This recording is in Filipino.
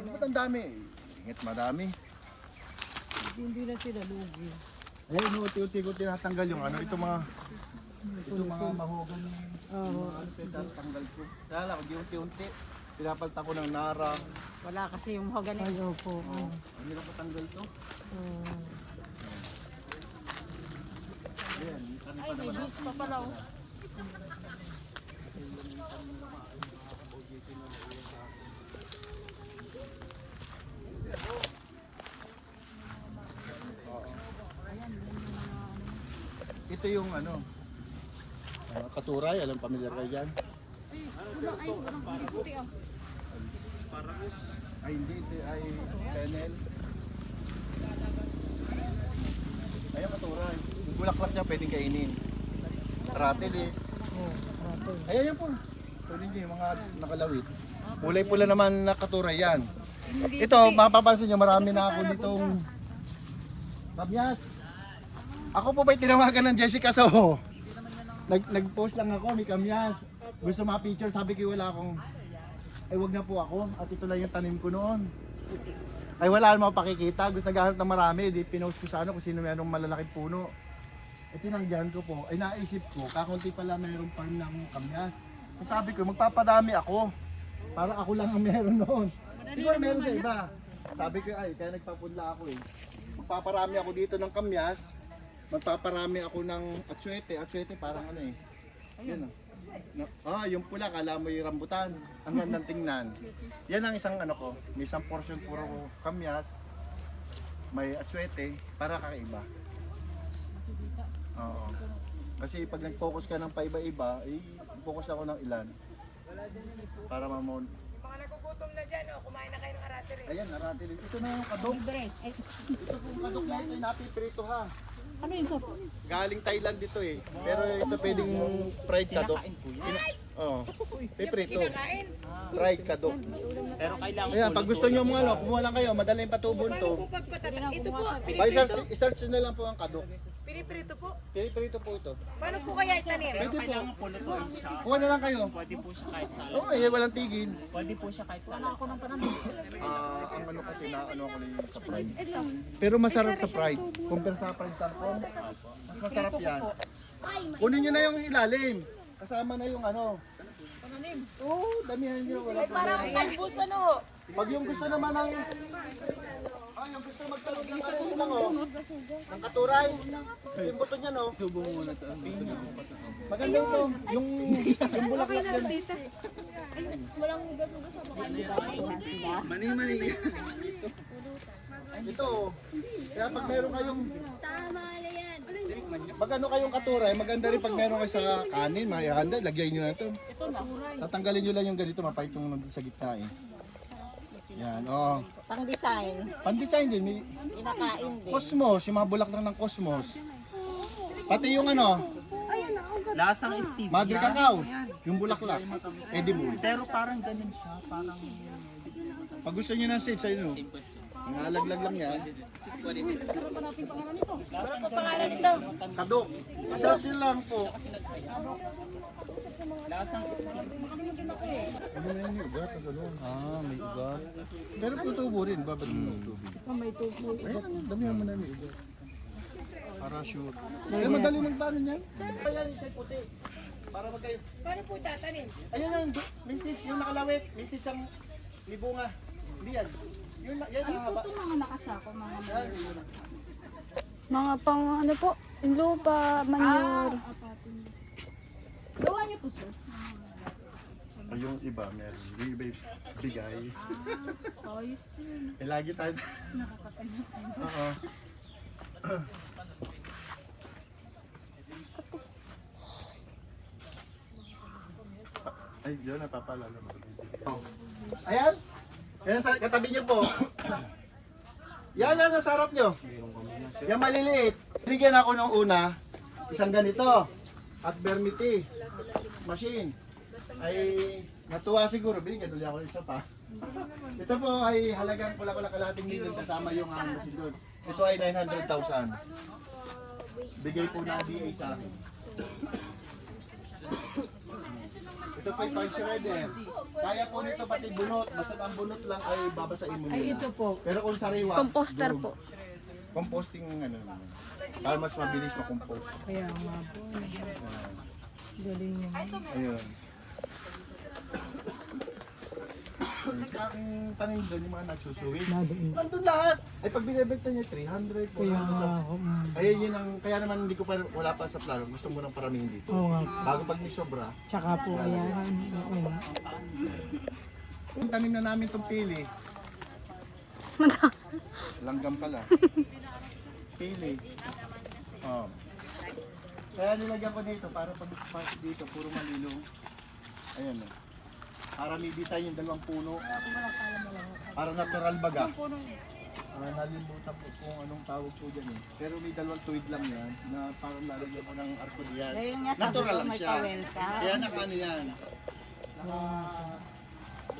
ba't ang dami? Ingit madami. Hindi na sila lugi. Ay, unti-unti ko tinatanggal yung ano, ito mga mahogan. Oo. Tanggal ko. Kaya lang, unti-unti. Pinapalta ko ng nara. Wala kasi yung mahogany. Ayaw po. Ano lang patanggal to? Ayan, Ay, may juice pa pala. Oh. ito yung ano, katuray, alam pamilyar kayo dyan? Ay, walang puti ah. Ay hindi, ito ay penel. Ayan katuray, yung bulaklak niya pwedeng kainin. Tratilis. Ayan yan po, pwede nyo yung mga nakalawit. Kulay pula naman na katuray yan. Ito, mapapansin nyo, marami na ako ditong kamyas. Ako po ba'y tinawagan ng Jessica So? Nag-post lang ako, may kamyas. Gusto ma-picture, sabi ko wala akong, ay wag na po ako, at ito lang yung tanim ko noon. Ay wala namang pakikita, gusto naghahanap ng marami, di pinost ko sa ano kung sino mayroong malalaking puno. Ay tinanggihan ko po, ay naisip ko, kakunti pala mayroong farm ng kamyas. Ay sabi ko, magpapadami ako, para ako lang ang meron noon. Siguro meron sa iba. Sabi ko, ay kaya nagpapunla ako eh. Magpaparami ako dito ng kamyas, magpaparami ako ng atsuete parang ano eh. Yun yung pula, kala mo yung rambutan. Ang gandang tingnan. Yan ang isang ano ko, may isang portion puro kamyas, may atsuete, para kakaiba. Oo. Kasi pag nag-focus ka ng paiba-iba, focus ako ng ilan. Para mamon. Mga nagugutom na dyan, oh. Kumain na kayo ng aratilis. Ayan, aratilis. Ito na yung kadok. Ito po yung kadok na ito, yung napiprito ha. Ano yun, Sob? Galing Thailand dito eh. Pero ito pwedeng fried kadok. Oo. Piprito. Kinakain. Fried kadok. Pero kailangan Ayan, pag gusto nyo mga ano, kumuha lang kayo, madaling patubon to. Pagpatatak. Ito po, Ba, i-search nyo na lang po ang kadok. piniprito po. Piprito po ito. Paano po kaya itanim? Pwede po. kailangan po lutuin siya. Kuha na lang kayo. Pwede po siya kahit sa Oo, walang tigil. Pwede po siya kahit sa Ang ano kasi na ano ko lang yung sa fried. Pero masarap sa fried. Compare sa fried kangkong, mas masarap yan. Kunin nyo na yung ilalim. Kasama na yung ano. Oo, damihan nyo. Wala Parang talbos ano. Pag yung gusto naman ng yung gusto magtalog ng ano lang oh. Ng katuray. Yung buto niya no. Subo mo muna sa maganda ito. Yung bulaklak yan. Walang hugas-hugas sa baka. Mani-mani. Ito. Kaya pag meron kayong Tama na yan. magano kayong katuray, maganda rin pag meron kayo sa kanin, mahihanda, lagyan nyo na ito. Tatanggalin nyo lang yung ganito, mapait yung nandun sa gitna eh. Yan, oh. Pang-design. Pan-design din, may Kinakain din. cosmos, yung mga bulaklak ng cosmos. Pati yung ano, Lasang stevia. madre cacao, yung bulaklak, edible. Pero parang ganun siya. Parang Pag gusto nyo ng seeds, ayun o. Nalaglag lang yan. Ano pangalan nito? Kadok. Search nyo lang po. lasang Ano na yung ugat? may ugat. Pero tutubo rin, babad mo ng tubig. May tubo. Ayan, damihan mo na may ugat. Parachute. Kaya madali magpano niyan. Ayan, isa'y puti. Para magkayo. Paano po tatanim? Ayun yung message, yung nakalawit. Message ang may bunga. Hindi yan. Yun, yan ang haba. Mga nakasako, mga Yan, yun. Mga pang ano po, lupa, manure. gawa niyo to, sir. Yung iba, meron. Yung iba bigay. Eh, lagi tayo. Oo. Ay, yun, napapalala mo. Ayan. Yan sa katabi niyo po. Yan, sa harap niyo. Yan maliliit. Binigyan ako nung una, isang ganito. At Vermity machine. Ay natuwa siguro, binigyan ulit ako ng isa pa. Ito po ay halagang pula kalahating milyon kasama yung machine doon. Ito ay 900,000. Bigay po na DA sa akin. Ito po yung punch shredder. Kaya po nito pati bunot. Basta ang bunot lang ay babasain mo Ay, nila. ito po. Pero kung sariwa, Composter durog. po. Composting ano. Para mas mabilis makompost. Kaya nga po. Galing niya. Ayun. Sa aking tanim doon, yung mga nagsusuwit. Nandun lahat. Ay pag binibenta niya, 300, 400. Kaya nga ako. Ayun yun ang, kaya naman hindi ko pa, wala pa sa plano. Gusto mo nang paramihin dito. Oo nga. Bago pag may sobra. Tsaka po, ayan. Oo nga. Yung tanim na namin itong pili. Langgam pala. Pili. Oh. Kaya nilagyan ko dito para pag pasok dito, puro malilong. Ayan o. Para may design yung dalawang puno. Para natural baga. Nalimutan po kung anong tawag po dyan eh. Pero may dalawang tuwid lang yan na parang lalagyan ko ng arko diyan. Ayun nga, sabi Natural ko lang may siya. kawel ka. Kaya naka ano yan. Naka